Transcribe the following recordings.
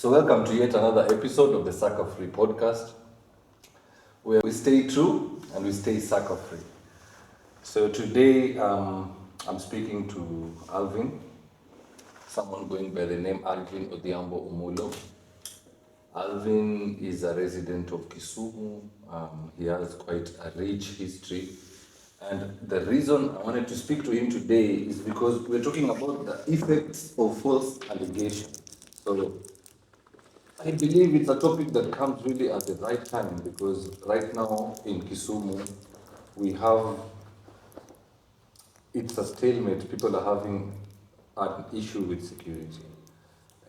So welcome to yet another episode of the Suckerfree Podcast, where we stay true and we stay sucker-free. So today I'm speaking to Alvin, someone going by the name Alvin Omullo. Alvin is a resident of Kisumu. He has quite a rich history. And the reason I wanted to speak to him today is because we're talking about the effects of false allegations. So I believe it's a topic that comes really at the right time because right now in Kisumu, it's a stalemate. People are having an issue with security.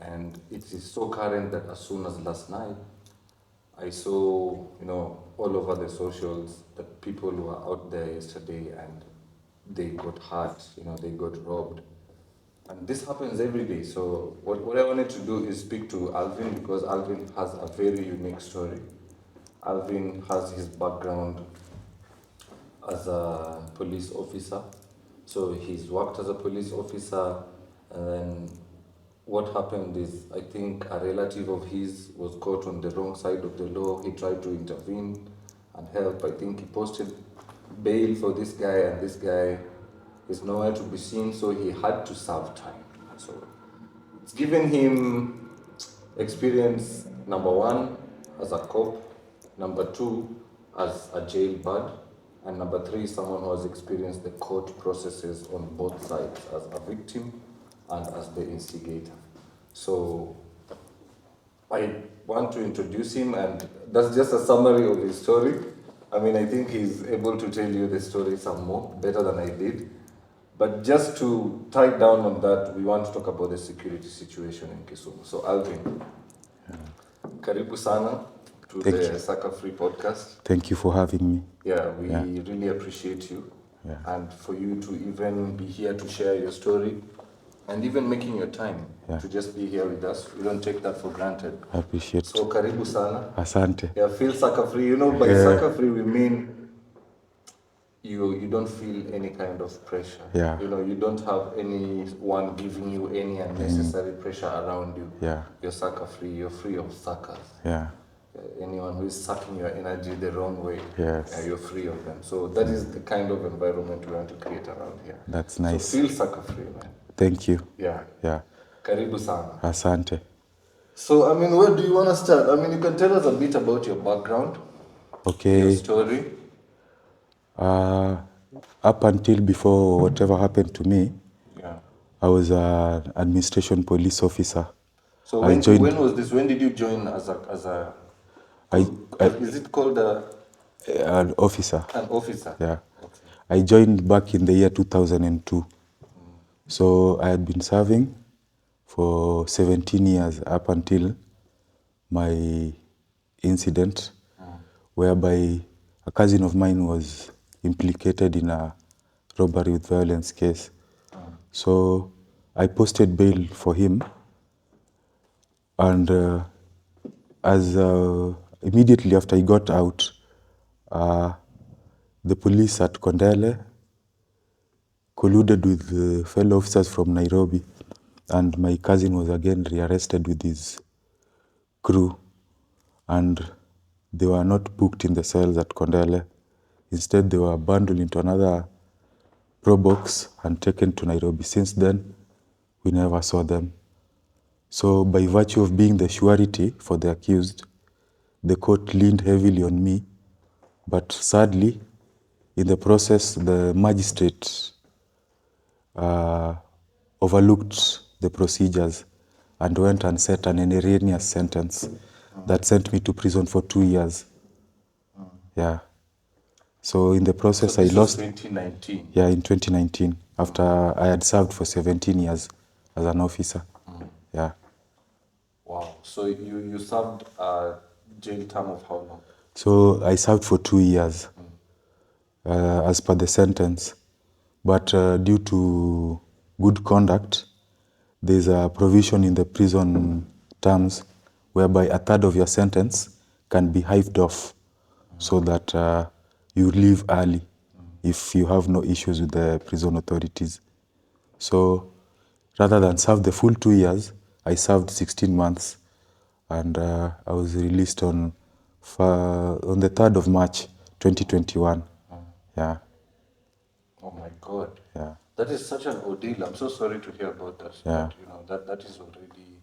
And it is so current that as soon as last night, I saw, all over the socials that people were out there yesterday and they got hurt, they got robbed. And this happens every day. So what I wanted to do is speak to Alvin because Alvin has a very unique story. Alvin has his background as a police officer. So he's worked as a police officer, and then what happened is, I think a relative of his was caught on the wrong side of the law. He tried to intervene and help. I think he posted bail for this guy, and this guy is nowhere to be seen, so he had to serve time. So it's given him experience, number one, as a cop, number two, as a jailbird, and number three, someone who has experienced the court processes on both sides, as a victim and as the instigator. So I want to introduce him, and that's just a summary of his story. I think he's able to tell you the story some more, better than I did. But just to tie down on that, we want to talk about the security situation in Kisumu. So Alvin, karibu sana to the Suckerfree Podcast. Thank you for having me. Yeah, we really appreciate you. Yeah. And for you to even be here to share your story and even making your time to just be here with us. We don't take that for granted. I appreciate it. So karibu sana. Asante. Yeah, feel sucker-free. By sucker-free we mean you don't feel any kind of pressure. Yeah. You don't have anyone giving you any unnecessary pressure around you. Yeah. You're sucker-free. You're free of suckers. Yeah. Anyone who is sucking your energy the wrong way, you're free of them. So that is the kind of environment we want to create around here. That's nice. So feel sucker-free, man. Thank you. Yeah. Yeah. Karibu sana. Asante. So, where do you want to start? You can tell us a bit about your background. Okay. Your story. Up until before whatever happened to me, I was an administration police officer. So when was this? When did you join as a is it called an officer? An officer. Yeah. Okay. I joined back in the year 2002. So I had been serving for 17 years up until my incident, whereby a cousin of mine was implicated in a robbery with violence case. So I posted bail for him, and immediately after he got out, the police at Kondele colluded with the fellow officers from Nairobi, and my cousin was again rearrested with his crew, and they were not booked in the cells at Kondele. Instead, they were bundled into another pro box and taken to Nairobi. Since then, we never saw them. So by virtue of being the surety for the accused, the court leaned heavily on me. But sadly, in the process, the magistrate overlooked the procedures and went and set an erroneous sentence that sent me to prison for 2 years. Yeah. So in the process, I lost. 2019. Yeah, in 2019, after I had served for 17 years as an officer. Yeah. Wow. So you served a jail term of how long? So I served for 2 years as per the sentence. But due to good conduct, there's a provision in the prison terms whereby a third of your sentence can be hived off so that you leave early if you have no issues with the prison authorities. So rather than serve the full 2 years, I served 16 months and I was released on the 3rd of March 2021. Yeah. Oh my God. Yeah. That is such an ordeal. I'm so sorry to hear about that. Yeah. But, that is already,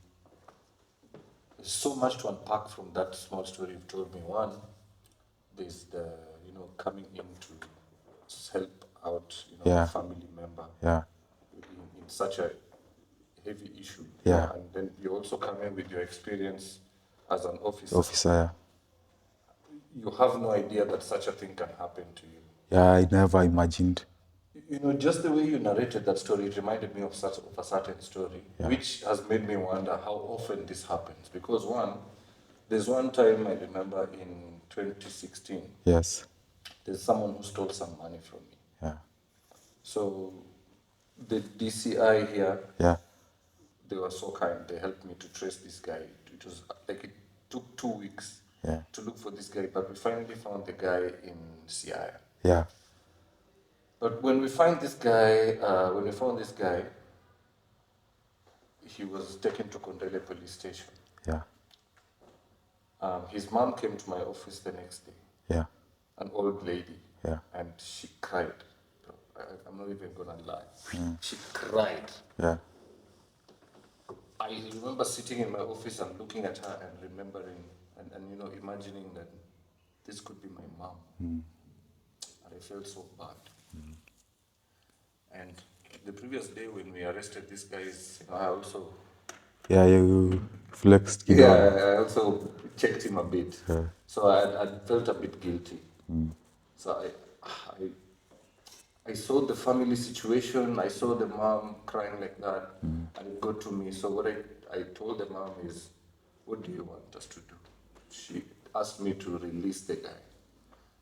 there's so much to unpack from that small story you've told me. One, there's the, coming in to help out, Yeah. a family member Yeah. in such a heavy issue. Yeah. And then you also come in with your experience as an officer. Officer. You have no idea that such a thing can happen to you. Yeah, I never imagined. Just the way you narrated that story, it reminded me of a certain story, which has made me wonder how often this happens. Because there's one time I remember in 2016, Yes. there's someone who stole some money from me. Yeah. So the DCI here, Yeah. they were so kind. They helped me to trace this guy. It was like it took 2 weeks to look for this guy, but we finally found the guy in Siaya. Yeah. But when we found this guy, he was taken to Kondele police station. Yeah. His mom came to my office the next day, Yeah. an old lady, Yeah. and she cried. I'm not even gonna lie. She cried. Yeah. I remember sitting in my office and looking at her and remembering and imagining that this could be my mom. And I felt so bad. And the previous day when we arrested these guys, I also Yeah, you flexed. I also checked him a bit. So I felt a bit guilty. So I saw the family situation. I saw the mom crying like that, and it got to me. So what I told the mom is, what do you want us to do? She asked me to release the guy,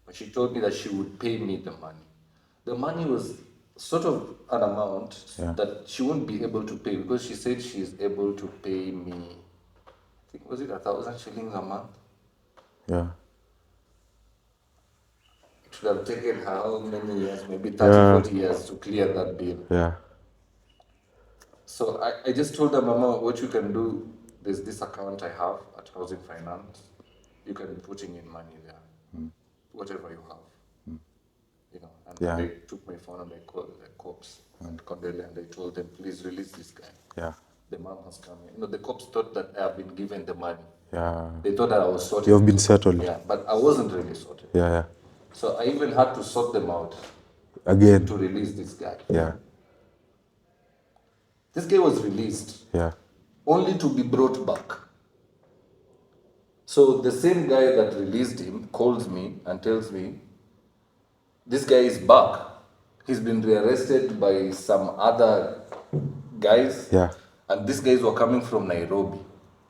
but she told me that she would pay me the money. The money was sort of an amount that she won't be able to pay, because she said she's able to pay me, I think, was it 1,000 shillings a month? Yeah. It would have taken her how many years, maybe 30, 40 years to clear that bill. Yeah. So I just told her, Mama, what you can do, there's this account I have at Housing Finance. You can be putting in money there, whatever you have. And they took my phone and they called the cops and Kondele, and they told them, please release this guy. Yeah. The mom has come in. The cops thought that I have been given the money. Yeah. They thought that I was sorted. You've been settled. Yeah, but I wasn't really sorted. Yeah. Yeah. So I even had to sort them out Again. to release this guy. Yeah. This guy was released. Yeah. Only to be brought back. So the same guy that released him calls me and tells me, this guy is back. He's been rearrested by some other guys. Yeah. And these guys were coming from Nairobi.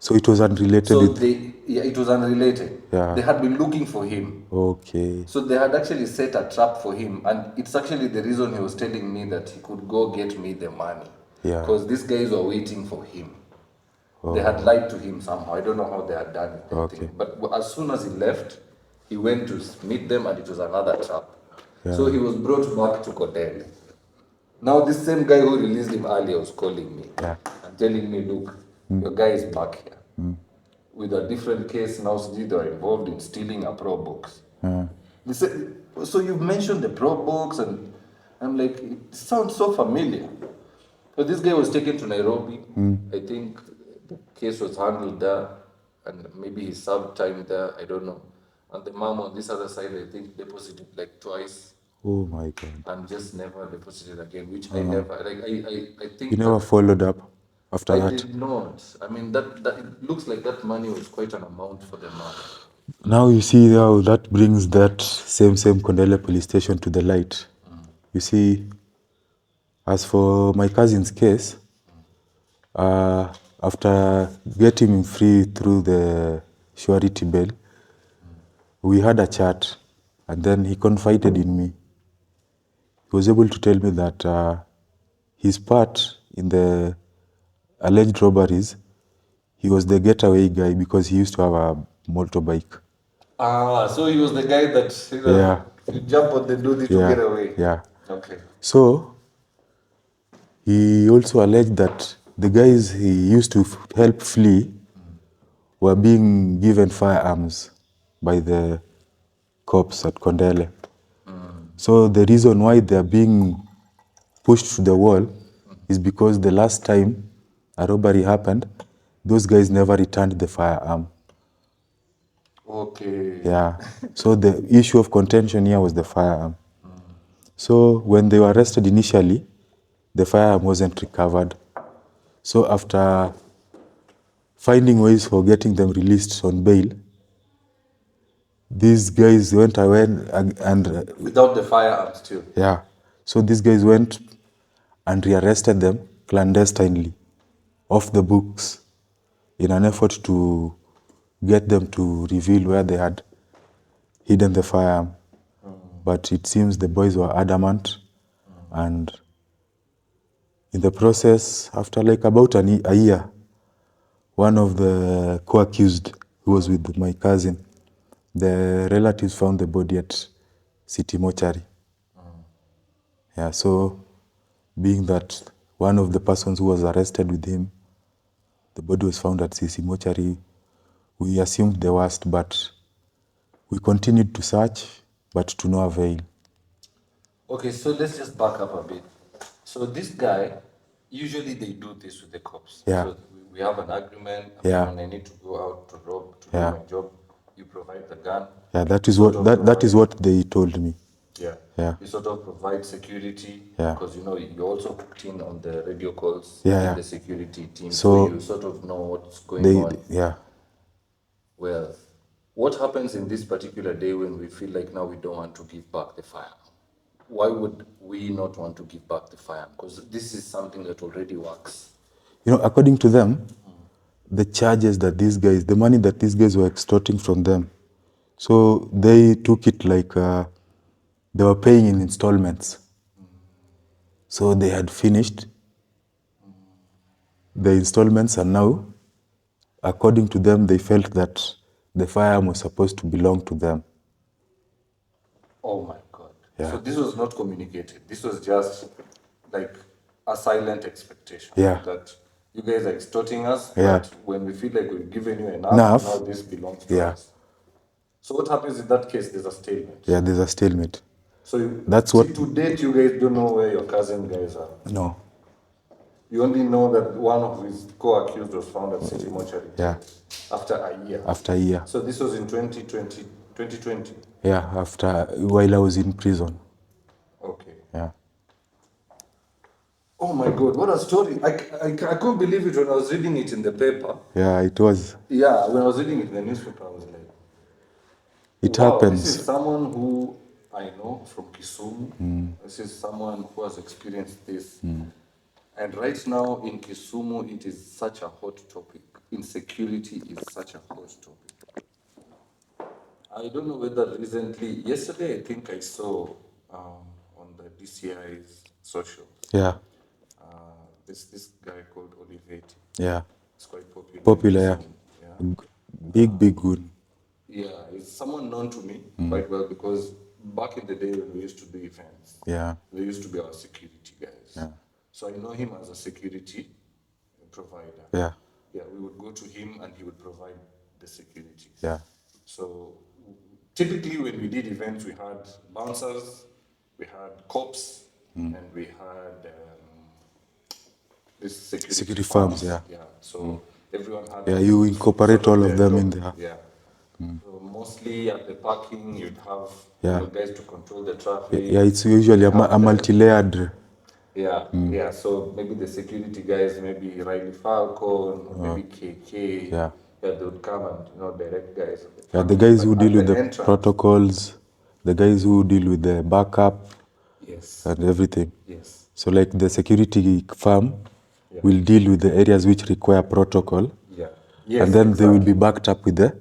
So it was unrelated. So it was unrelated. Yeah. They had been looking for him. Okay. So they had actually set a trap for him. And it's actually the reason he was telling me that he could go get me the money. Yeah. Because these guys were waiting for him. They had lied to him somehow. I don't know how they had done it. Okay. But as soon as he left, he went to meet them, and it was another trap. Yeah. So he was brought back to Kondele. Now this same guy who released him earlier was calling me and telling me, look, your guy is back here. With a different case now. They were involved in stealing a Pro box. They said, so you've mentioned the Pro box, and I'm like, it sounds so familiar. So this guy was taken to Nairobi. I think the case was handled there, and maybe he served time there, I don't know. And the mom on this other side, I think, deposited like twice. Oh my God. And just never deposited again, which I never, I think. You never followed up after I that? did not. I mean, that it looks like that money was quite an amount for the mom. Now you see how that brings that same Kondele police station to the light. You see, as for my cousin's case, after getting him free through the surety bail, we had a chat, and then he confided in me. He was able to tell me that his part in the alleged robberies, he was the getaway guy because he used to have a motorbike. So he was the guy that, you jump on the duty to get away. Yeah. Okay. So, he also alleged that the guys he used to help flee were being given firearms by the cops at Kondele. So the reason why they are being pushed to the wall is because the last time a robbery happened, those guys never returned the firearm. Okay. Yeah. So the issue of contention here was the firearm. So when they were arrested initially, the firearm wasn't recovered. So after finding ways for getting them released on bail, these guys went away and Without the firearm still. yeah. So these guys went and rearrested them clandestinely off the books in an effort to get them to reveal where they had hidden the firearm. But it seems the boys were adamant, and in the process, after like about a year, one of the co-accused, who was with my cousin, the relatives found the body at City Mortuary. Yeah, so being that one of the persons who was arrested with him, the body was found at City Mortuary, we assumed the worst, but we continued to search, but to no avail. Okay, so let's just back up a bit. So this guy, usually they do this with the cops. Yeah. So we have an agreement. Yeah. When I need to go out to rob, to Yeah. do my job, you provide the gun. Yeah, that You is sort what of that is provide- what they told me. Yeah. Yeah. You sort of provide security. Yeah. Because you know you're also put in on the radio calls. Yeah, in yeah. the security team, So so you sort of know what's going on. Yeah. Well, what happens in this particular day when we feel like now we don't want to give back the firearm? Why would we not want to give back the firearm? Because this is something that already works. You know, according to them, the charges that these guys, the money that these guys were extorting from them, so they took it like they were paying in installments. So they had finished the installments, and now, according to them, they felt that the firearm was supposed to belong to them. Oh my God. Yeah. So this was not communicated. This was just like a silent expectation. Yeah. That you guys are extorting us, Yeah. but when we feel like we've given you enough, Enough. now this belongs to Yeah. us. So what happens in that case? There's a statement. Yeah, there's a stalemate. So That's what- to date, you guys don't know where your cousin guys are. No. You only know that one of his co-accused was found at City Mortuary. Yeah. After a year. After a year. So this was in 2020. Yeah, while I was in prison. Okay. Yeah. Oh my God, what a story. I couldn't believe it when I was reading it in the paper. Yeah, it was. Yeah, when I was reading it in the newspaper, I was like, It wow, happens. This is someone who I know from Kisumu. This is someone who has experienced this. And right now in Kisumu, it is such a hot topic. Insecurity is such a hot topic. I don't know whether recently, yesterday I think I saw on the DCI's socials, Yeah. this guy called Olivetti. Yeah. It's quite popular. Popular, yeah. Yeah. Big good. Yeah, it's someone known to me quite well because back in the day when we used to do events, Yeah. they used to be our security guys. Yeah. So I know him as a security provider. Yeah. Yeah, we would go to him and he would provide the security. Yeah. So typically when we did events, we had bouncers, we had cops, and we had this security firms, yeah. Yeah, so everyone had. Yeah, you incorporate sort all of their them in job. there. Yeah. So mostly at the parking, you'd have Yeah. guys to control the traffic. Yeah, it's usually a multi-layered. Yeah, yeah. So maybe the security guys, maybe Riley Falcon, maybe KK. Yeah. Yeah, they would come and direct guys. Yeah, the guys who But deal at with the entrance- protocols, the guys who deal with the backup Yes. and everything. Yes. So like the security firm Yeah. will deal with the areas which require protocol, Yeah. Yes. and then they will be exactly. backed up with the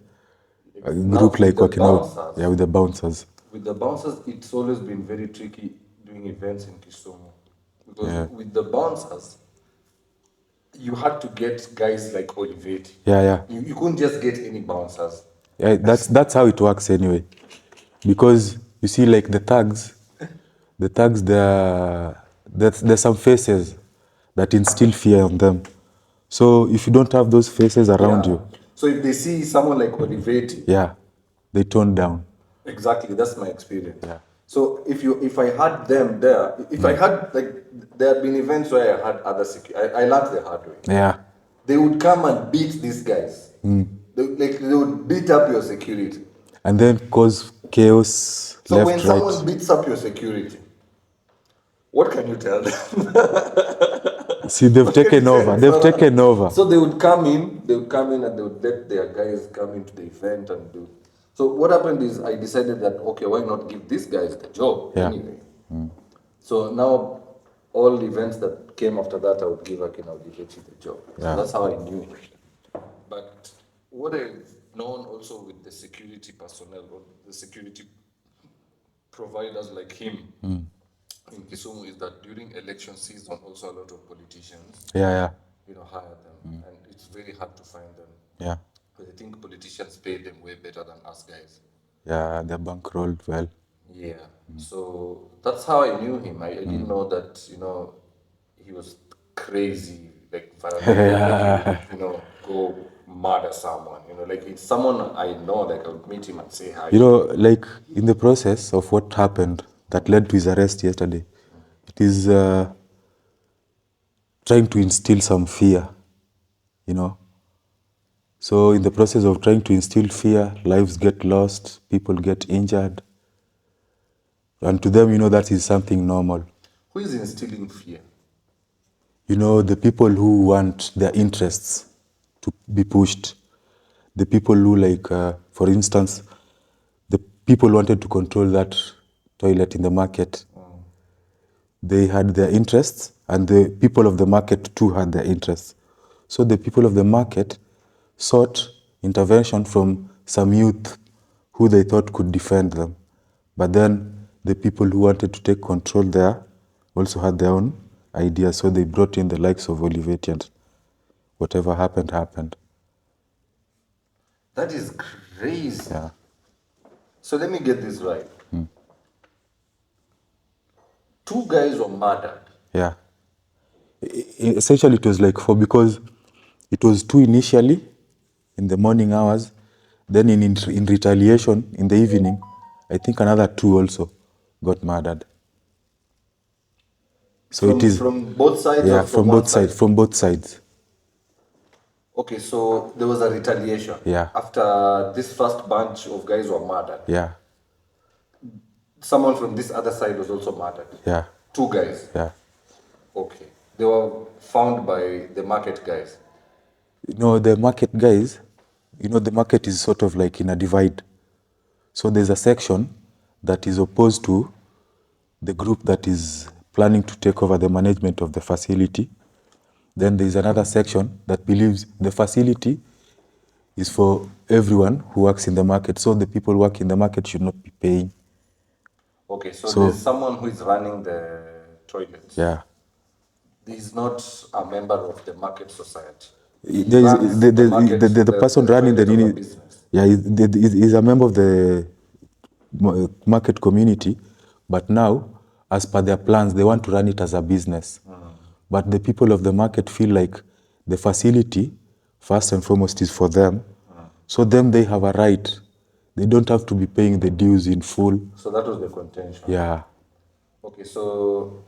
Now, group with like the working out. bouncers- Yeah, with the bouncers. With the bouncers, it's always been very tricky doing events in Kisumu. Because Yeah. with the bouncers, you had to get guys like Olivetti. Yeah, yeah. You couldn't just get any bouncers. Yeah, that's how it works anyway. Because you see, like the thugs, there's some faces that instill fear on them. So if you don't have those faces around Yeah. you, So if they see someone like Olivetti, Yeah, they tone down. exactly, that's my experience. Yeah. So if I had them there, if I had like there have been events where I had other security, I learned the hard way. Yeah. They would come and beat these guys. They would beat up your security. And then cause chaos So when left, someone right. beats up your security, what can you tell them? See, they've taken over. They've taken over. So they would come in and they would let their guys come into the event and do. So what happened is I decided that, okay, why not give these guys the job Yeah. anyway? So now all events that came after that, I would give Olivetti the job. Yeah. So that's how I knew him. But what I've known also with the security personnel or the security providers like him in Kisumu is that during election season, also a lot of politicians, Yeah. hire them, and it's very hard to find them. Yeah. Because I think politicians pay them way better than us guys. Yeah. They're bankrolled well. Yeah. So that's how I knew him. I didn't know that, he was crazy, like violent, like, he would, go murder someone. Like it's someone I know, like I would meet him and say hi. Like in the process of what happened that led to his arrest yesterday, it is trying to instill some fear, So in the process of trying to instill fear, lives get lost, people get injured. And to them, that is something normal. Who is instilling fear? The people who want their interests to be pushed. The people who for instance, the people wanted to control that toilet in the market. They had their interests, and the people of the market too had their interests. So the people of the market sought intervention from some youth who they thought could defend them. But then the people who wanted to take control there also had their own ideas. So they brought in the likes of Olivetti, and whatever happened, happened. That is crazy. Yeah. So let me get this right. 2 guys were murdered. Yeah. Essentially, it was like because it was 2 initially in the morning hours. Then in retaliation in the evening, I think another 2 also got murdered. So it is from both sides. Yeah, or from both sides. From both sides. Okay, so there was a retaliation. Yeah. After this first bunch of guys were murdered, Yeah. someone from this other side was also murdered. Yeah. 2 guys. Yeah. Okay. They were found by the market guys. The market guys, the market is sort of like in a divide. So there's a section that is opposed to the group that is planning to take over the management of the facility. Then there's another section that believes the facility is for everyone who works in the market. So the people who work in the market should not be paying. Okay, so there's someone who is running the toilets. Yeah. He's not a member of the market society. There is the person running the business. Yeah, he's a member of the market community, but now, as per their plans, they want to run it as a business. But the people of the market feel like the facility, first and foremost, is for them. So them, they have a right. They don't have to be paying the dues in full. So that was the contention. Yeah. Okay, so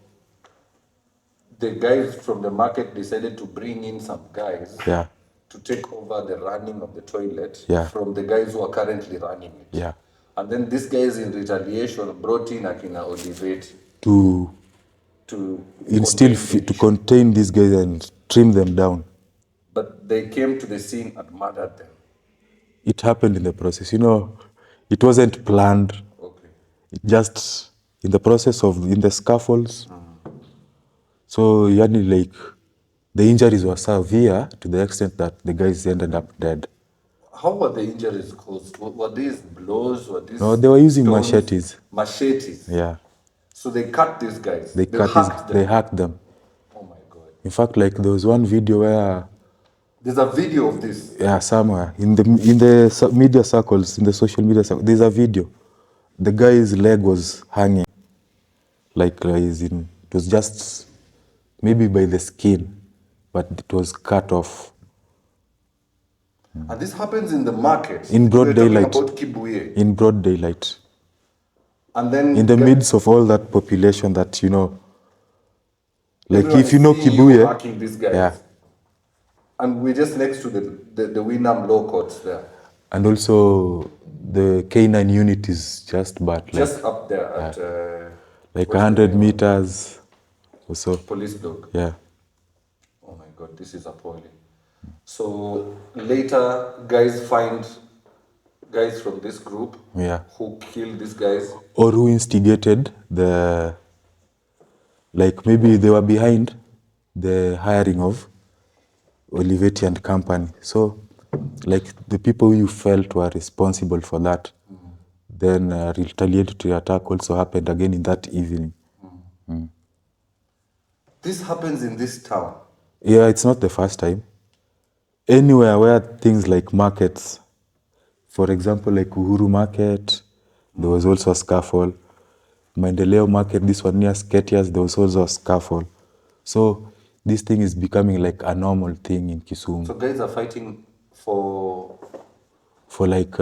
the guys from the market decided to bring in some guys to take over the running of the toilet from the guys who are currently running it. Yeah. And then these guys in retaliation brought in Akina Olivetti to instill to contain these guys and trim them down. But they came to the scene and murdered them. It happened in the process. It wasn't planned. Okay. It just in the process in the scaffolds. So the injuries were severe to the extent that the guys ended up dead. How were the injuries caused? Were these blows? No, they were using machetes. Machetes? Yeah. So they cut these guys? They hacked them. Oh my God. In fact, there was one video where... There's a video of this? Yeah, somewhere. In the media circles, in the social media circles, there's a video. The guy's leg was hanging. It was just maybe by the skin, but it was cut off. And this happens in the market. In broad We're daylight. talking about Kibuye. In broad daylight. And then In the midst of all that population that, you know, like everyone if you is know seeing you Kibuye, hacking these guys. yeah, And we're just next to the Winam law courts there. and also the K9 unit is just but like Just up there at like what's the 100 name? meters or so. Police block. Yeah. Oh my God, this is appalling. So later, guys find guys from this group Yeah. who killed these guys. Or who instigated the, like maybe they were behind the hiring of Olivetti and company. So like the people you felt were responsible for that, then retaliatory attack also happened again in that evening. This happens in this town. Yeah, it's not the first time. Anywhere where things like markets, for example, like Uhuru Market, there was also a scuffle. Maendeleo Market, this one near Sketias, there was also a scuffle. So this thing is becoming like a normal thing in Kisumu. So guys are fighting for like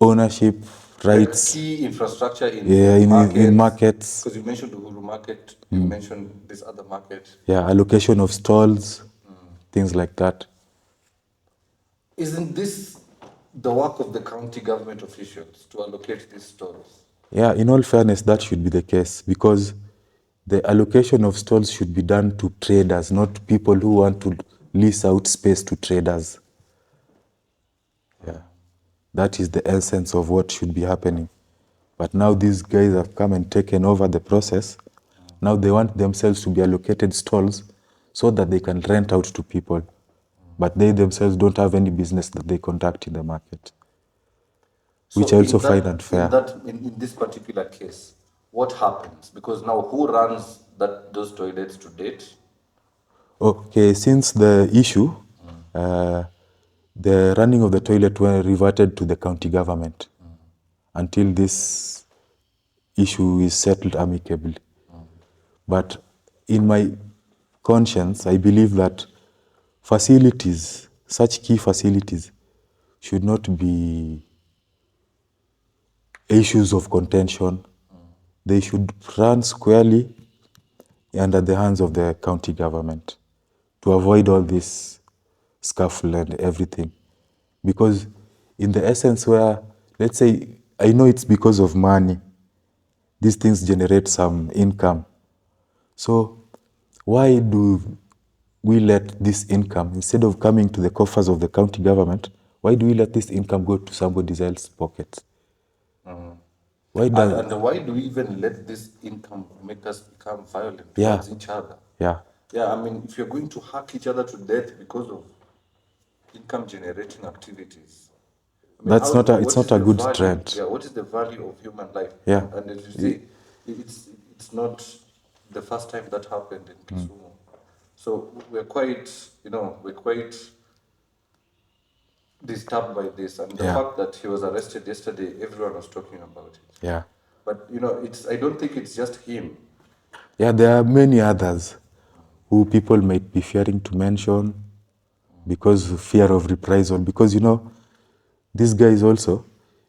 ownership, rights. like key infrastructure in Yeah, markets. in markets. Because you mentioned Uhuru Market, you mentioned this other market. Yeah, allocation of stalls, things like that. Isn't this the work of the county government officials to allocate these stalls? Yeah, in all fairness, that should be the case because the allocation of stalls should be done to traders, not people who want to lease out space to traders. Yeah, that is the essence of what should be happening. But now these guys have come and taken over the process. Now they want themselves to be allocated stalls so that they can rent out to people. But they themselves don't have any business that they conduct in the market, which I also find unfair. In this particular case, what happens? Because now who runs those toilets to date? Okay, since the issue, the running of the toilet were reverted to the county government until this issue is settled amicably. But in my conscience, I believe that facilities, such key facilities, should not be issues of contention. They should run squarely under the hands of the county government to avoid all this scuffle and everything. Because in the essence where, let's say, I know it's because of money, these things generate some income. So why do we let this income, instead of coming to the coffers of the county government, why do we let this income go to somebody else's pockets? Why does And why do we even let this income make us become violent Yeah. towards each other? Yeah, Yeah, I mean, if you're going to hack each other to death because of income generating activities, I mean, That's not a- what it's is not a the good value? trend. Yeah, what is the value of human life? Yeah. And as you say, it's not the first time that happened in Kisumu. So we're quite disturbed by this, and the Yeah. fact that he was arrested yesterday, everyone was talking about it. yeah. But I don't think it's just him. Yeah, there are many others who people might be fearing to mention because of fear of reprisal. Because, these guys also,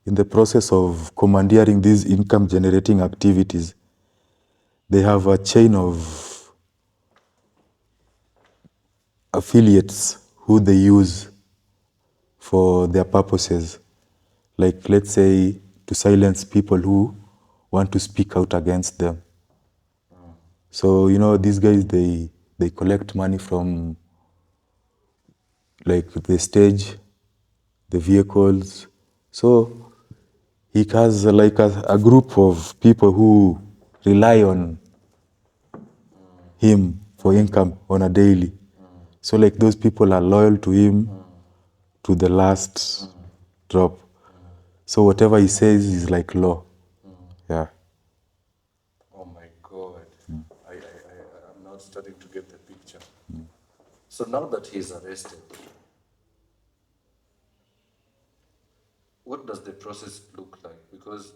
in the process of commandeering these income generating activities, they have a chain of affiliates who they use for their purposes. Like, let's say, to silence people who want to speak out against them. So, these guys, they collect money from like the stage, the vehicles. So he has like a group of people who rely on him for income on a daily. So like those people are loyal to him to the last drop. So whatever he says is like law. Yeah. Oh my God. I'm now starting to get the picture. So now that he's arrested, what does the process look like? Because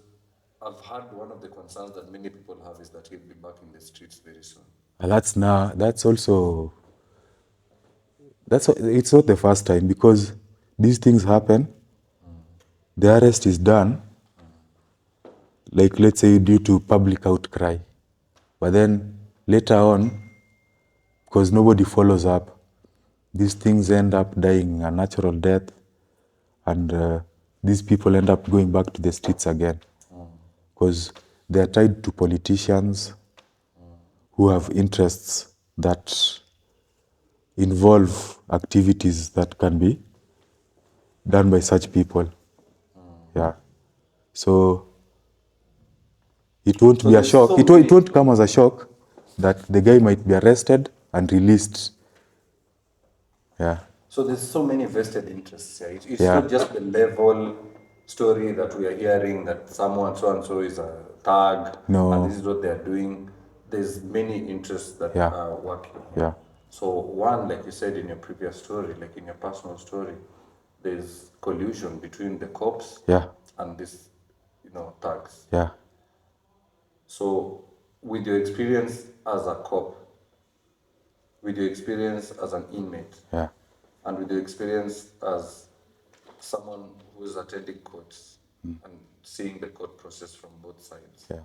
I've heard one of the concerns that many people have is that he'll be back in the streets very soon. And that's also It's not the first time, because these things happen. The arrest is done, like let's say due to public outcry, but then later on, because nobody follows up, these things end up dying a natural death, and these people end up going back to the streets again, because they are tied to politicians who have interests that involve activities that can be done by such people. Yeah. So it won't be a there's shock. so It many- won't come as a shock that the guy might be arrested and released. Yeah. So there's so many vested interests here. It's Yeah. not just the level story that we are hearing that someone so and so is a thug No. and this is what they are doing. There's many interests that Yeah. are working. Yeah. So one, like you said in your previous story, like in your personal story, there's collusion between the cops Yeah. and this, thugs. Yeah. So with your experience as a cop, with your experience as an inmate, Yeah. and with your experience as someone who is attending courts and seeing the court process from both sides, Yeah.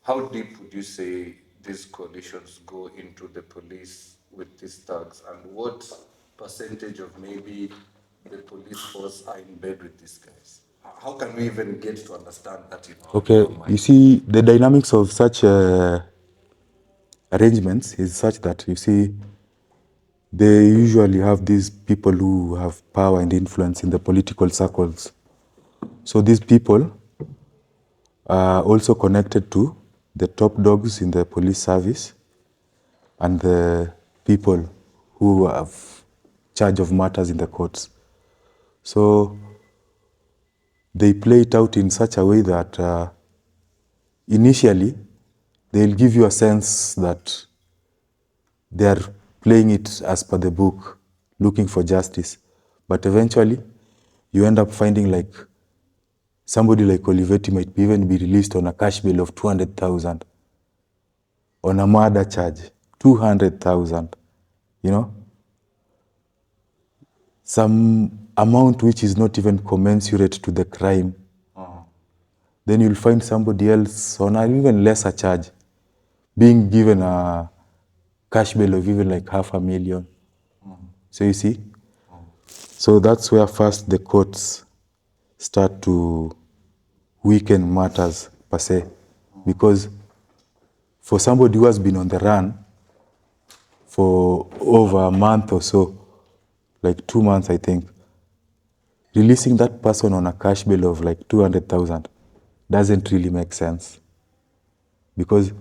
how deep would you say these coalitions go into the police with these thugs, and what percentage of maybe the police force are in bed with these guys? How can we even get to understand that in our Okay. mind? You see, the dynamics of such arrangements is such that, you see, they usually have these people who have power and influence in the political circles. So these people are also connected to the top dogs in the police service and the people who have charge of matters in the courts. So they play it out in such a way that initially they'll give you a sense that they are playing it as per the book, looking for justice. But eventually, you end up finding like somebody like Olivetti might even be released on a cash bail of 200,000 on a murder charge. 200,000, some amount which is not even commensurate to the crime. Then you'll find somebody else on an even lesser charge being given a cash bail of even like 500,000. So you see? So that's where first the courts start to weaken matters per se. Because for somebody who has been on the run for over a month or so, like 2 months I think, releasing that person on a cash bail of like 200,000 doesn't really make sense. Because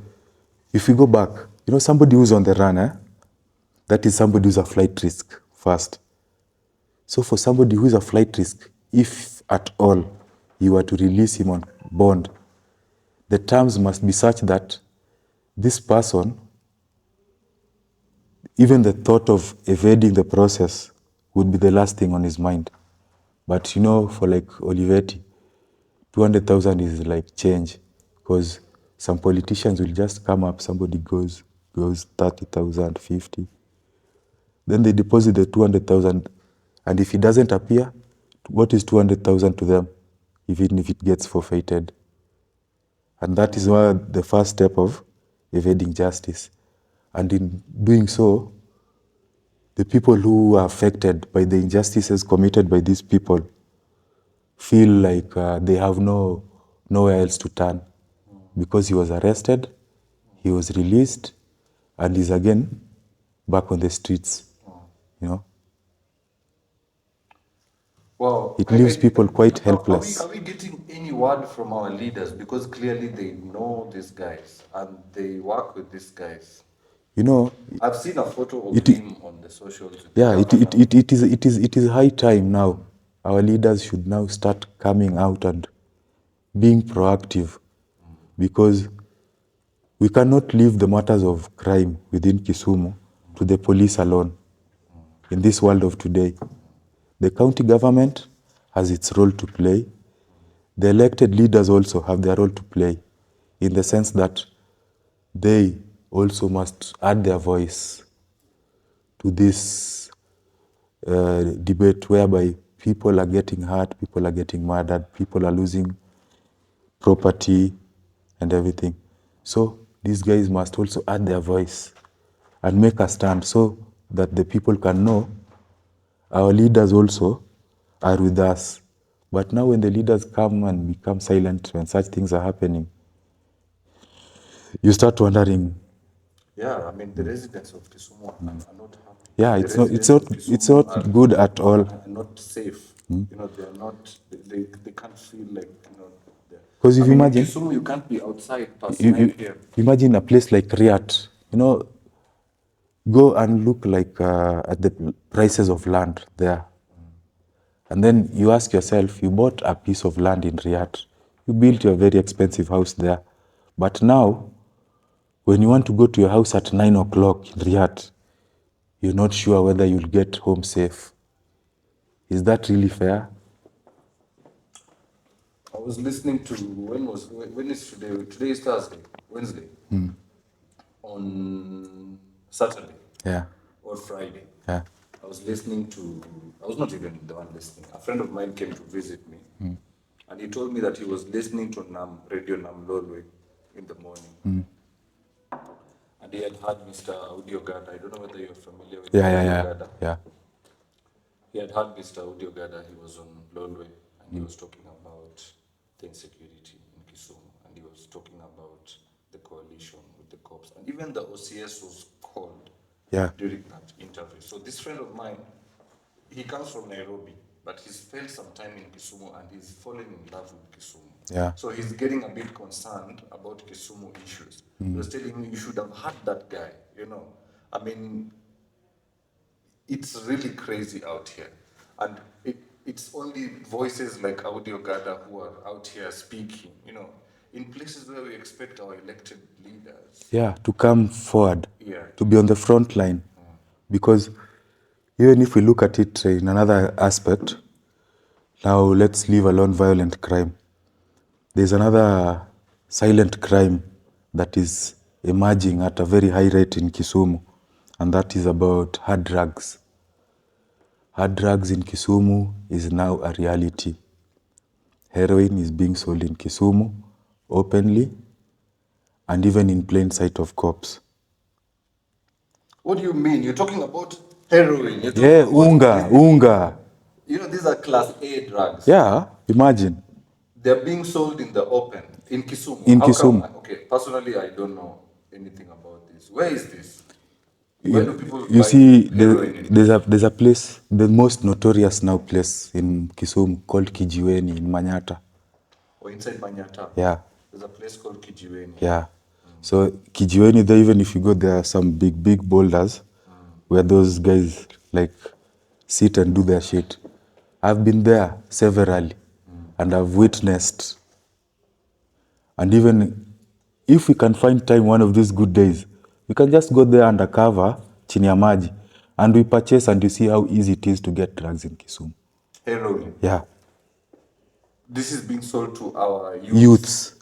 if we go back, somebody who's on the run, that is somebody who's a flight risk first. So for somebody who is a flight risk, if at all you were to release him on bond, the terms must be such that this person, even the thought of evading the process would be the last thing on his mind. But for like Olivetti, 200,000 is like change, because some politicians will just come up, somebody goes 30,000, 50. Then they deposit the 200,000, and if he doesn't appear, what is 200,000 to them, even if it gets forfeited? And that is why the first step of evading justice. And in doing so, the people who are affected by the injustices committed by these people feel like they have nowhere else to turn, because he was arrested, he was released, and is again back on the streets. Well, It leaves people quite helpless. Are we getting any word from our leaders? Because clearly they know these guys and they work with these guys. I've seen a photo of him on the socials. Yeah, it is high time now. Our leaders should now start coming out and being proactive, because we cannot leave the matters of crime within Kisumu to the police alone in this world of today. The county government has its role to play. The elected leaders also have their role to play, in the sense that they also must add their voice to this debate whereby people are getting hurt, people are getting murdered, people are losing property and everything. So these guys must also add their voice and make a stand so that the people can know our leaders also are with us. But now when the leaders come and become silent when such things are happening, you start wondering. Yeah, I mean the residents of Kisumu are not happy. Yeah, The it's not residents of it's Kisumu not good at all. are not safe. You know, they are not. They can't feel like Because if I you mean, in imagine, Kisumu, you can't be outside past you, 9 p.m. imagine a place like Riyadh, go and look like at the prices of land there. And then you ask yourself, you bought a piece of land in Riyadh, you built your very expensive house there. But now, when you want to go to your house at 9 o'clock in Riyadh, you're not sure whether you'll get home safe. Is that really fair? I was listening to when is today? Today is Thursday, Wednesday. On Saturday Yeah, or Friday. yeah. I was listening to. I was not even the one listening. A friend of mine came to visit me, and he told me that he was listening to Radio Nam Lolwe in the morning. And he had heard Mr. Audiogada. I don't know whether you're familiar with Audiogada. Yeah. He had heard Mr. Audiogada. He was on Lolwe, and he was talking about the insecurity in Kisumu, and he was talking about the coalition with the cops, and even the OCS was called during that interview. So this friend of mine, he comes from Nairobi, but he's spent some time in Kisumu, and he's fallen in love with Kisumu. Yeah. So he's getting a bit concerned about Kisumu issues. He was telling me, you should have had that guy, I mean, it's really crazy out here. And it's only voices like Audiogada who are out here speaking, in places where we expect our elected leaders. Yeah, to come forward, Yeah. to be on the front line. Because even if we look at it in another aspect, now let's leave alone violent crime. There's another silent crime that is emerging at a very high rate in Kisumu, and that is about hard drugs. Hard drugs in Kisumu is now a reality. Heroin is being sold in Kisumu openly and even in plain sight of cops. What do you mean? You're talking about heroin. You're talking Yeah, about unga. these are class A drugs. Yeah, imagine. They're being sold in the open in Kisumu. In How Kisumu. come? Okay, personally, I don't know anything about this. Where is this? Where do people You buy see, heroin? there's a place, the most notorious now place in Kisumu called Kijiweni in Manyata. Or inside Manyata? Yeah. There's a place called Kijiweni. Yeah. So Kijiweni, there, even if you go, there are some big boulders where those guys like sit and do their shit. I've been there severally and I've witnessed. And even if we can find time one of these good days, we can just go there undercover, chini ya maji, and we purchase and you see how easy it is to get drugs in Kisumu. Heroin? Yeah. This is being sold to our Youths.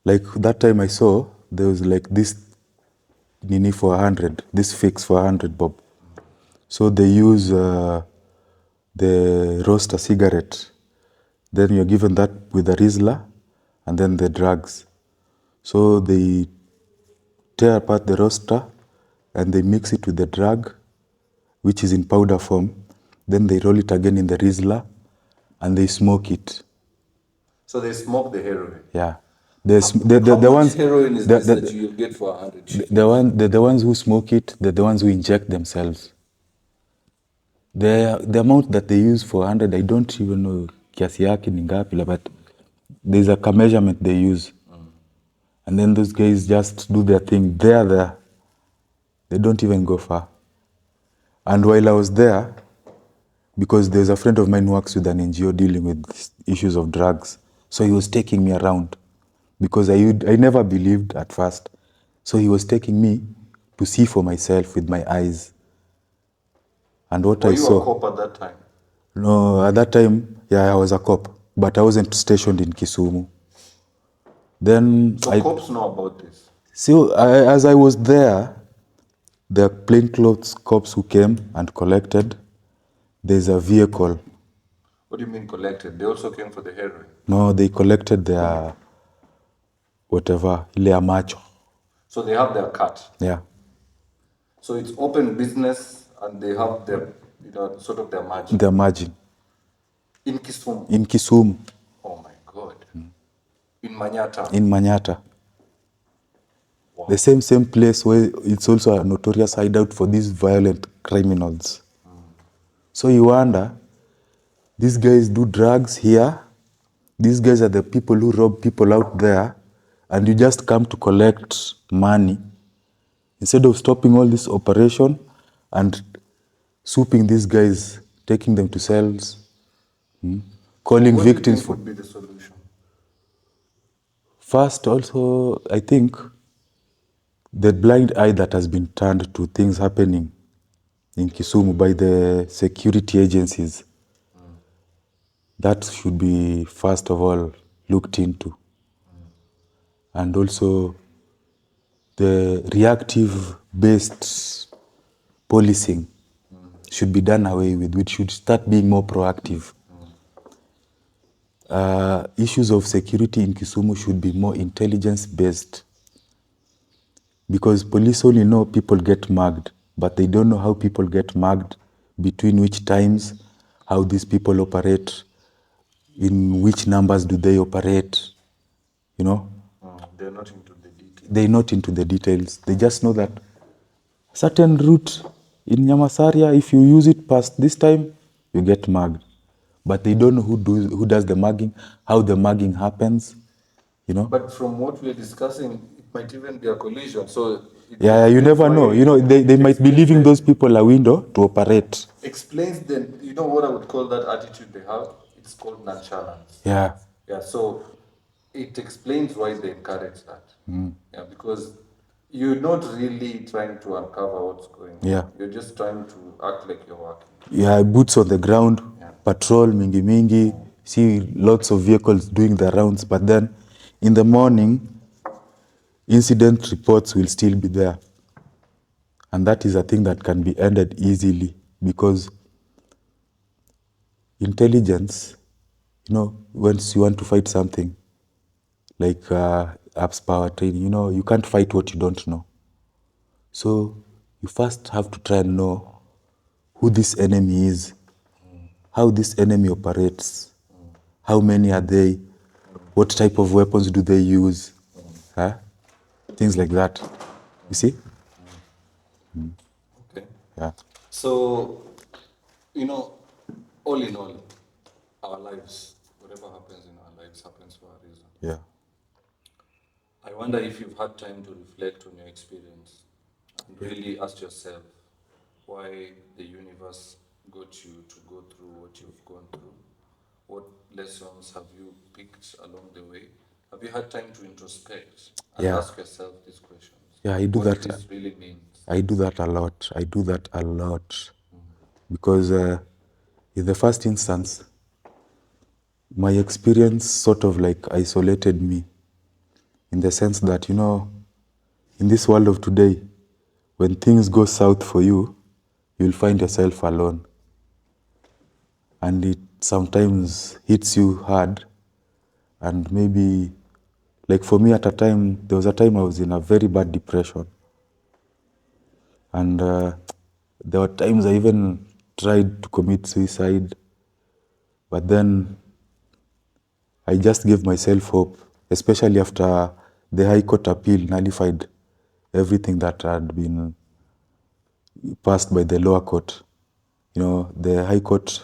Like that time I saw, there was like this nini for 100, this fix for 100 bob. So they use the roaster cigarette. Then you're given that with a Rizla and then the drugs. So they tear apart the roaster and they mix it with the drug, which is in powder form. Then they roll it again in the Rizla and they smoke it. So they smoke the heroin? Yeah. How much heroin is this that you'll get for 100 shillings? The ones who smoke it, they're the ones who inject themselves. The amount that they use for 100, I don't even know kiasi yake ni ngapi, but there's a measurement they use. And then those guys just do their thing. They're there. They don't even go far. And while I was there, because there's a friend of mine who works with an NGO dealing with issues of drugs, so he was taking me around. Because I never believed at first. So he was taking me to see for myself with my eyes. And what I saw... Were you a cop at that time? No, at that time, yeah, I was a cop. But I wasn't stationed in Kisumu. Then so cops know about this? So as I was there, the plainclothes cops who came and collected, there's a vehicle. What do you mean collected? They also came for the heroin? No, they collected their whatever, ile ya macho. So they have their cut. Yeah. So it's open business and they have their, sort of their margin. Their margin. In Kisumu? In Kisumu. Oh my God. In Manyata? In Manyata. Wow. The same place where it's also a notorious hideout for these violent criminals. So you wonder, these guys do drugs here, these guys are the people who rob people out there, and you just come to collect money instead of stopping all this operation and swooping these guys, taking them to cells, calling victims. What do you think would be the solution? First, also, I think the blind eye that has been turned to things happening in Kisumu by the security agencies, that should be first of all looked into. And also the reactive based policing should be done away with, which should start being more proactive. Issues of security in Kisumu should be more intelligence based, because police only know people get mugged, but they don't know how people get mugged, between which times, how these people operate, in which numbers do they operate, They're not into the details. They're not into the details. They just know that certain route in Nyamasaria, if you use it past this time, you get mugged. But they don't know who does the mugging, how the mugging happens, But from what we're discussing, it might even be a collision. So Yeah, you never know. They might be leaving those people a window to operate. Explains the, what I would call that attitude they have? It's called nonchalance. Yeah. Yeah, so it explains why they encourage that. Yeah, because you're not really trying to uncover what's going on. Yeah. You're just trying to act like you're working. Yeah, boots on the ground, Yeah. patrol, mingi, see lots of vehicles doing the rounds, but then in the morning, incident reports will still be there. And that is a thing that can be ended easily, because intelligence, once you want to fight something, like apps power training, you can't fight what you don't know. So you first have to try and know who this enemy is, how this enemy operates, how many are they, what type of weapons do they use, things like that. You see? Okay. Yeah. So, all in all, our lives, whatever happens in our lives happens for a reason. Yeah. I wonder if you've had time to reflect on your experience and really ask yourself why the universe got you to go through what you've gone through. What lessons have you picked along the way? Have you had time to introspect and Yeah. ask yourself these questions? Yeah, I do what that. This really means. I do that a lot. Because in the first instance, my experience sort of like isolated me, in the sense that, in this world of today, when things go south for you, you'll find yourself alone. And it sometimes hits you hard. And maybe, like for me there was a time I was in a very bad depression. And there were times I even tried to commit suicide. But then I just gave myself hope, especially after the High Court appeal nullified everything that had been passed by the lower court. The High Court,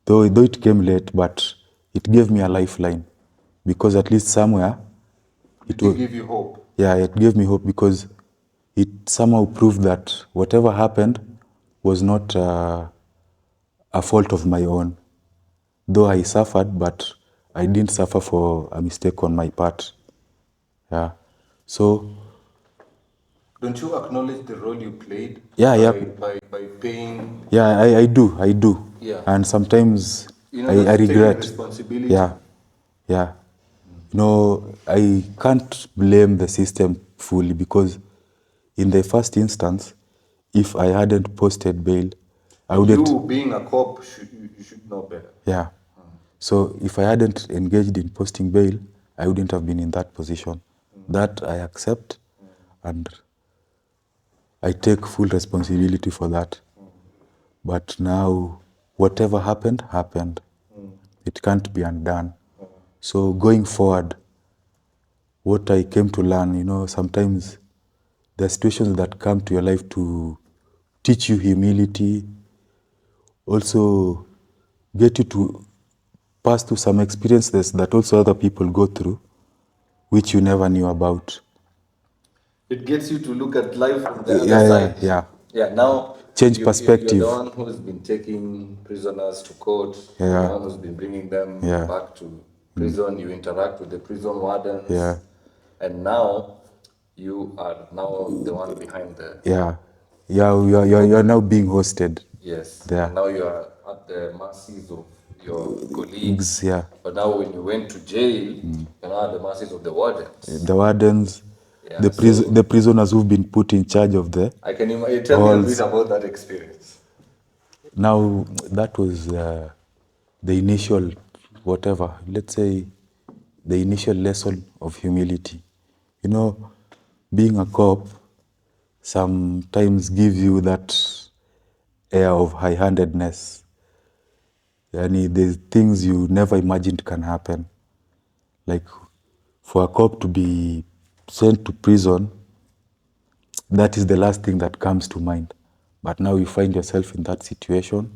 though it came late, but it gave me a lifeline, because at least somewhere it will give you hope. Yeah, it gave me hope, because it somehow proved that whatever happened was not a fault of my own. Though I suffered, but I didn't suffer for a mistake on my part. Yeah. So, don't you acknowledge the role you played? Yeah, by paying. Yeah, I do. Yeah. And sometimes I regret. Responsibility. Yeah. I can't blame the system fully, because in the first instance, if I hadn't posted bail, I And wouldn't. you being a cop, you should know better. Yeah. So if I hadn't engaged in posting bail, I wouldn't have been in that position. That I accept, and I take full responsibility for that. But now, whatever happened, happened. It can't be undone. So going forward, what I came to learn, sometimes there are situations that come to your life to teach you humility, also get you to pass through some experiences that also other people go through, which you never knew about. It gets you to look at life from the Yeah, other side. yeah. Yeah, now Change you're perspective. the one who's been taking prisoners to court. You're Yeah. the one who's been bringing them Yeah. back to prison. You interact with the prison wardens. Yeah. And now you are now the one behind the... Yeah. You're now being hosted. Yes. There. And now you are at the mercies of your colleagues. Yeah. But now when you went to jail, you're now at the mercies of the wardens. The wardens, Yeah, the prisoners who've been put in charge of the I can imagine. Tell me a bit halls. about that experience. Now, that was the initial, whatever, let's say, the initial lesson of humility. Being a cop sometimes gives you that air of high-handedness. There's things you never imagined can happen. Like, for a cop to be sent to prison, that is the last thing that comes to mind. But now you find yourself in that situation.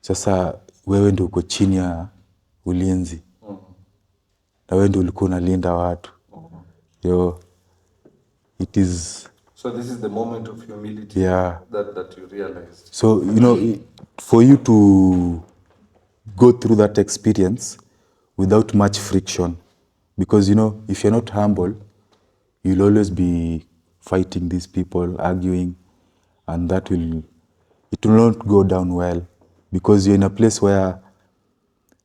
Sasa wewe ndio uko chini ya ulinzi. Na wewe ndio ulikuwa unalinda watu. It is... So this is the moment of humility, Yeah. that you realized. So, for you to go through that experience without much friction, because, if you're not humble, you'll always be fighting these people, arguing, and it will not go down well, because you're in a place where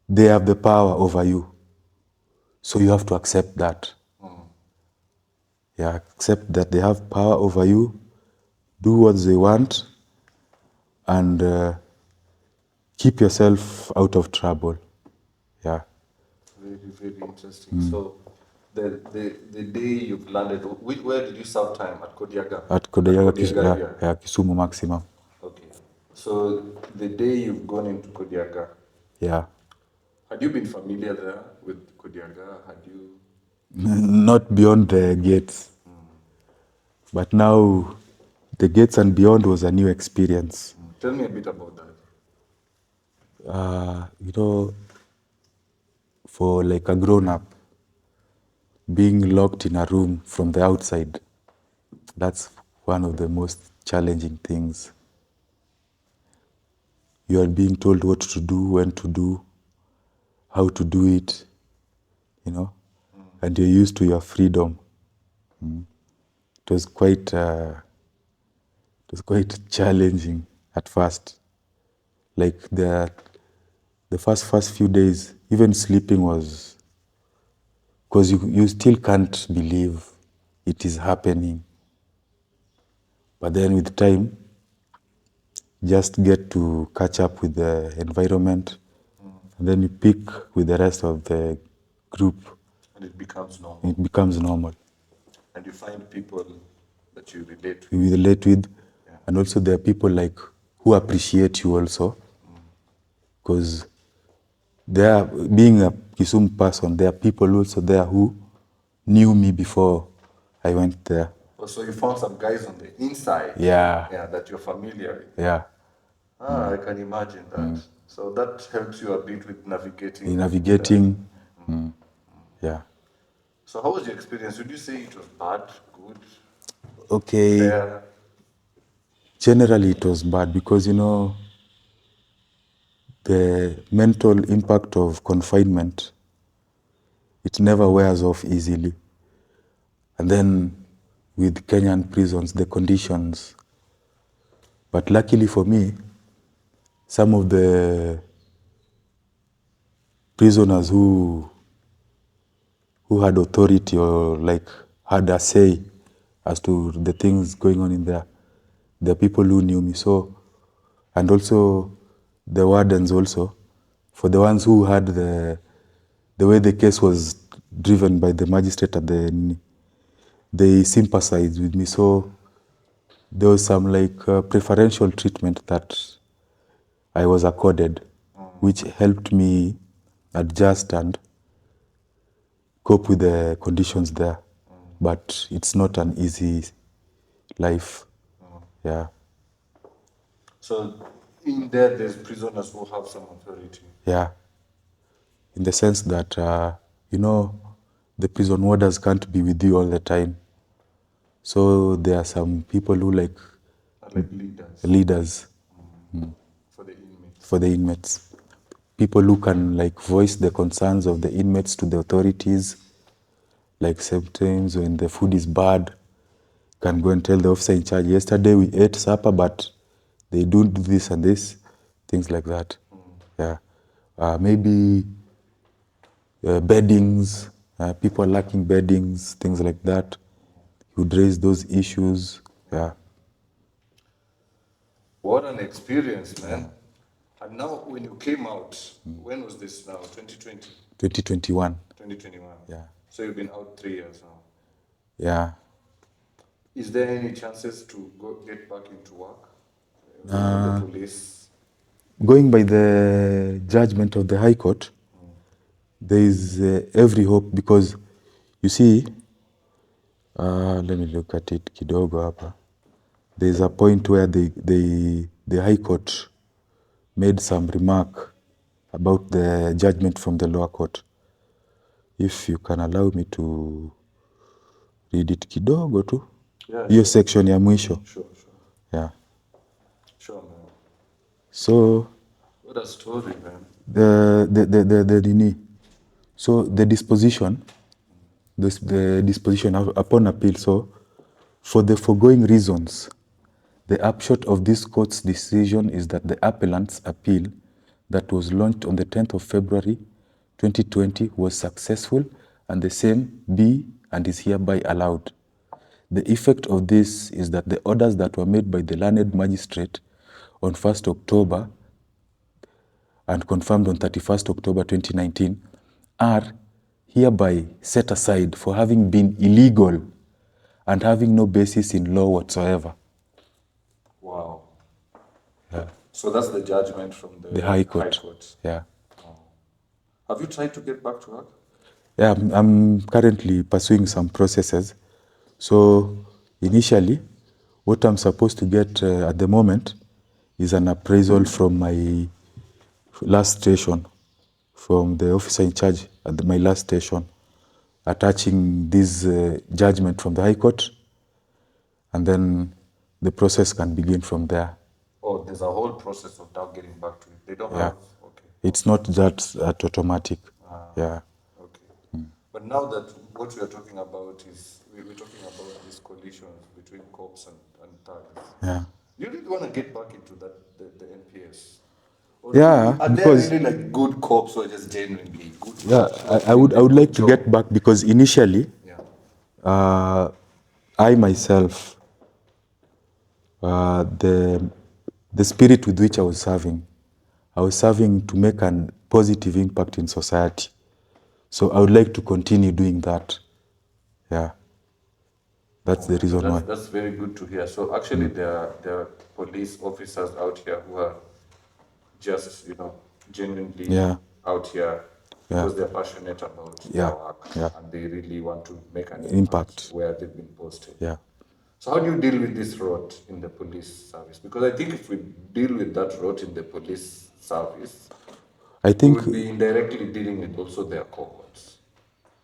they have the power over you. So you have to accept that. Yeah, accept that they have power over you, do what they want, and keep yourself out of trouble. Yeah. Very, very interesting. So the day you've landed, where did you serve time? At Kodiaga? At Kodiaga, yeah, Kisumu Maximum. Okay. So the day you've gone into Kodiaga, Yeah. had you been familiar there with Kodiaga? Had you... Not beyond the gates. But now, the gates and beyond was a new experience. Tell me a bit about that. For like a grown-up, being locked in a room from the outside, that's one of the most challenging things. You are being told what to do, when to do, how to do it, and you're used to your freedom. It was quite challenging at first. Like the first few days, even sleeping was, because you still can't believe it is happening. But then with time, just get to catch up with the environment, and then you pick with the rest of the group. And it becomes normal. It becomes normal. And you find people that you relate with. You relate with, and also there are people like who appreciate you also, because being a Kisumu person, there are people also there who knew me before I went there. So you found some guys on the inside. Yeah. Yeah, that you're familiar with. Yeah. I can imagine that. So that helps you a bit with navigating. In navigating. Yeah. So how was your experience? Would you say it was bad, good, Okay. fair? Generally, it was bad because, the mental impact of confinement, it never wears off easily. And then with Kenyan prisons, the conditions. But luckily for me, some of the prisoners who had authority or like had a say as to the things going on in there. There are people who knew me, so, and also the wardens also, for the ones who had the way the case was driven by the magistrate at the, they sympathized with me, so there was some like preferential treatment that I was accorded, which helped me adjust and cope with the conditions there. But it's not an easy life. Yeah. So in there, there's prisoners who have some authority. Yeah. In the sense that, you know, the prison warders can't be with you all the time. So there are some people who Like leaders for the inmates. for the inmates. People who can like voice the concerns of the inmates to the authorities. Like sometimes when the food is bad, can go and tell the officer in charge, yesterday we ate supper, but they don't do this and this, things like that. Yeah. Maybe beddings, people lacking beddings, things like that. He would raise those issues. Yeah. What an experience, man. And now when you came out, when was this now? 2020? 2021. 2021. Yeah. So you've been out 3 years now. Yeah. Is there any chances to get back into work? The police? Going by the judgment of the High Court, there is every hope, because you see, let me look at it kidogo hapa. There is a point where the High Court made some remark about the judgment from the lower court. If you can allow me to read it kidogo tu. Yeah, Hiyo section ya mwisho. Sure. Yeah. Sure, man. So What a story, man. the nini. So the disposition upon appeal. So for the foregoing reasons, the upshot of this court's decision is that the appellant's appeal that was launched on the 10th of February 2020 was successful, and the same be and is hereby allowed. The effect of this is that the orders that were made by the learned magistrate on 1st October and confirmed on 31st October 2019 are hereby set aside for having been illegal and having no basis in law whatsoever. Wow. Yeah. So that's the judgment from the High Court. Yeah. Have you tried to get back to work? Yeah, I'm currently pursuing some processes. So initially, what I'm supposed to get at the moment is an appraisal from my last station, from the officer in charge at my last station, attaching this judgment from the High Court, and then the process can begin from there. Oh, there's a whole process of now getting back to it. They don't have. Okay. It's not that automatic. Yeah. Okay. But now that what we are talking about is we're talking about these collisions between cops and thugs. Yeah. You really want to get back into that the NPS? Or Yeah, are because there really like good cops or just genuinely good? yeah, cops I would like to get back, because initially, I myself, the spirit with which I was serving to make a positive impact in society. So I would like to continue doing that. Yeah. That's the reason why. That's very good to hear. So actually, there are police officers out here who are just genuinely out here because they're passionate about their work and they really want to make an impact where they've been posted. Yeah. So how do you deal with this rot in the police service? Because I think if we deal with that rot in the police service, I think we would be indirectly dealing with also their cohorts.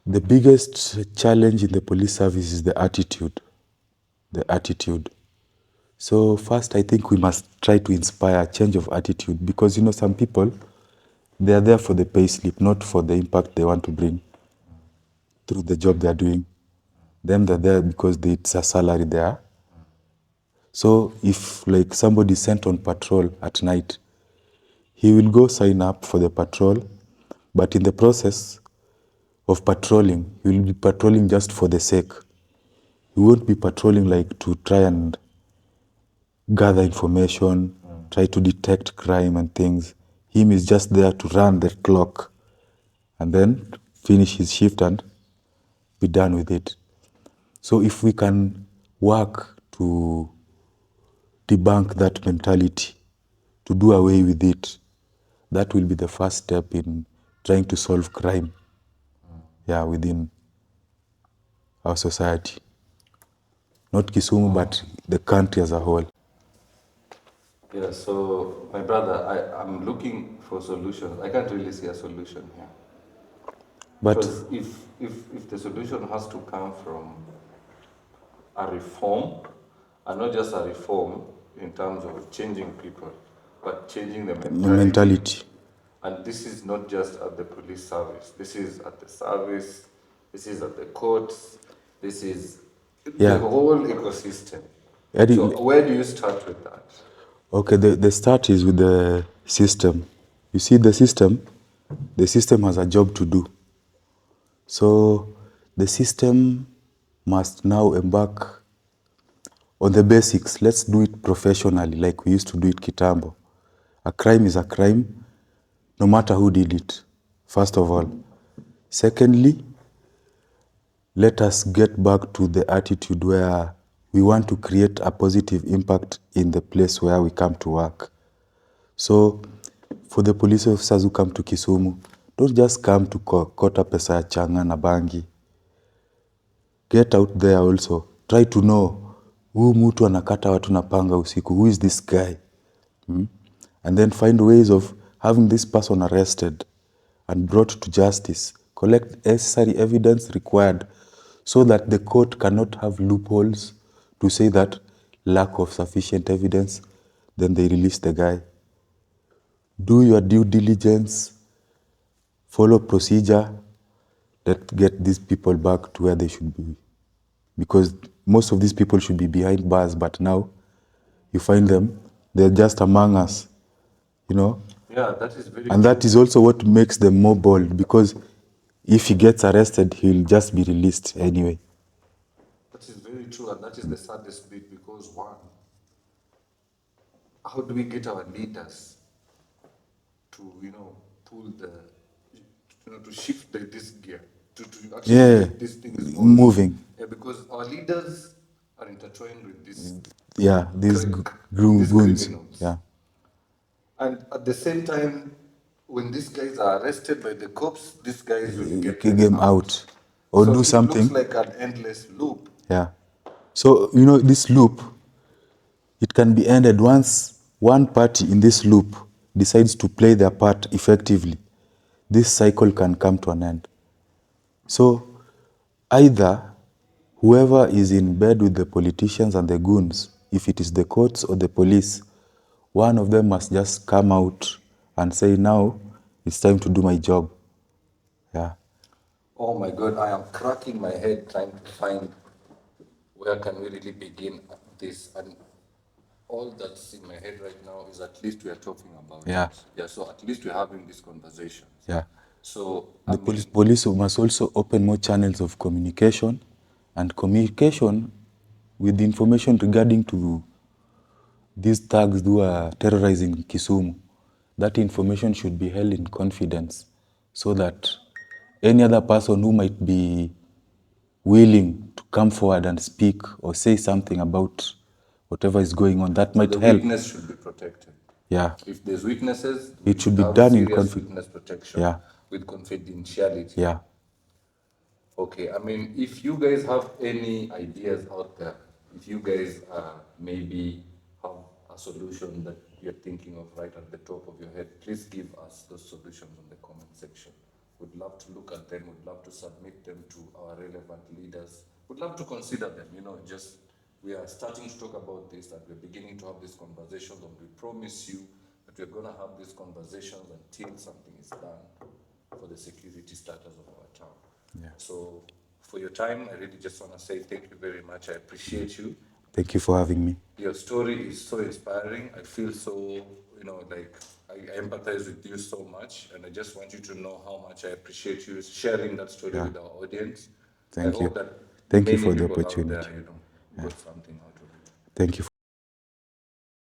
The biggest challenge in the police service is the attitude. The attitude. So first, I think we must try to inspire a change of attitude, because some people, they are there for the pay slip, not for the impact they want to bring through the job they are doing. Them, they're there because it's a salary there. So if like somebody is sent on patrol at night, he will go sign up for the patrol, but in the process of patrolling, he will be patrolling just for the sake. He We won't be patrolling like to try and gather information, try to detect crime and things. Him is just there to run the clock and then finish his shift and be done with it. So if we can work to debunk that mentality, to do away with it, that will be the first step in trying to solve crime, within our society. Not Kisumu, but the country as a whole. Yeah, so my brother, I'm looking for solutions. I can't really see a solution here. But Because if the solution has to come from a reform, and not just a reform in terms of changing people, but changing the mentality. And this is not just at the police service. This is at the service. This is at the courts. This is the whole ecosystem. So where do you start with that? Okay, the start is with the system. You see, the system has a job to do. So the system must now embark on the basics. Let's do it professionally like we used to do it kitambo. A crime is a crime, no matter who did it, first of all. Secondly, let us get back to the attitude where we want to create a positive impact in the place where we come to work. So, for the police officers who come to Kisumu, don't just come to kota pesa ya changa na bangi. Get out there also. Try to know who mtu anakata watu na panga usiku. Who is this guy? And then find ways of having this person arrested and brought to justice. Collect necessary evidence required so that the court cannot have loopholes to say that lack of sufficient evidence, then they release the guy. Do your due diligence, follow procedure that get these people back to where they should be. Because most of these people should be behind bars, but now you find them, they're just among us, you know? Yeah, that is very And true. that is also what makes them more bold, because if he gets arrested, he'll just be released anyway. That is very true, and that is the saddest bit because one, how do we get our leaders to pull the to shift this gear to actually get these things moving. Yeah, because our leaders are intertwined with this. These these goons. criminals. Yeah. And at the same time, when these guys are arrested by the cops, these guys will get Kick them them out. or So do it something. looks like an endless loop. Yeah. So, this loop, it can be ended once one party in this loop decides to play their part effectively. This cycle can come to an end. So, either whoever is in bed with the politicians and the goons, if it is the courts or the police, one of them must just come out and say, now it's time to do my job. Yeah. Oh my God, I am cracking my head trying to find where can we really begin this. And all that's in my head right now is at least we are talking about Yeah. it. Yeah, so at least we're having these conversations. Yeah. So, The police must also open more channels of communication, and communication with information regarding to these thugs who are terrorizing Kisumu. That information should be held in confidence so that any other person who might be willing to come forward and speak or say something about whatever is going on, that might the help. witness should be protected. Yeah. If there's witnesses, It should be have done in serious witness protection Yeah. with confidentiality. Yeah. Okay, I mean, if you guys have any ideas out there, if you guys maybe have a solution that you're thinking of right at the top of your head, please give us those solutions in the comment section. We'd love to look at them, we'd love to submit them to our relevant leaders. We'd love to consider them, just we are starting to talk about this, that we're beginning to have these conversations, and we promise you that we're going to have these conversations until something is done for the security status of our town. Yeah. So for your time, I really just want to say thank you very much. I appreciate you. Thank you for having me. Your story is so inspiring. I feel so, like I empathize with you so much. And I just want you to know how much I appreciate you sharing that story with our audience. Thank I you. hope that Thank you many for the people out opportunity. there, got something out of it. Thank you.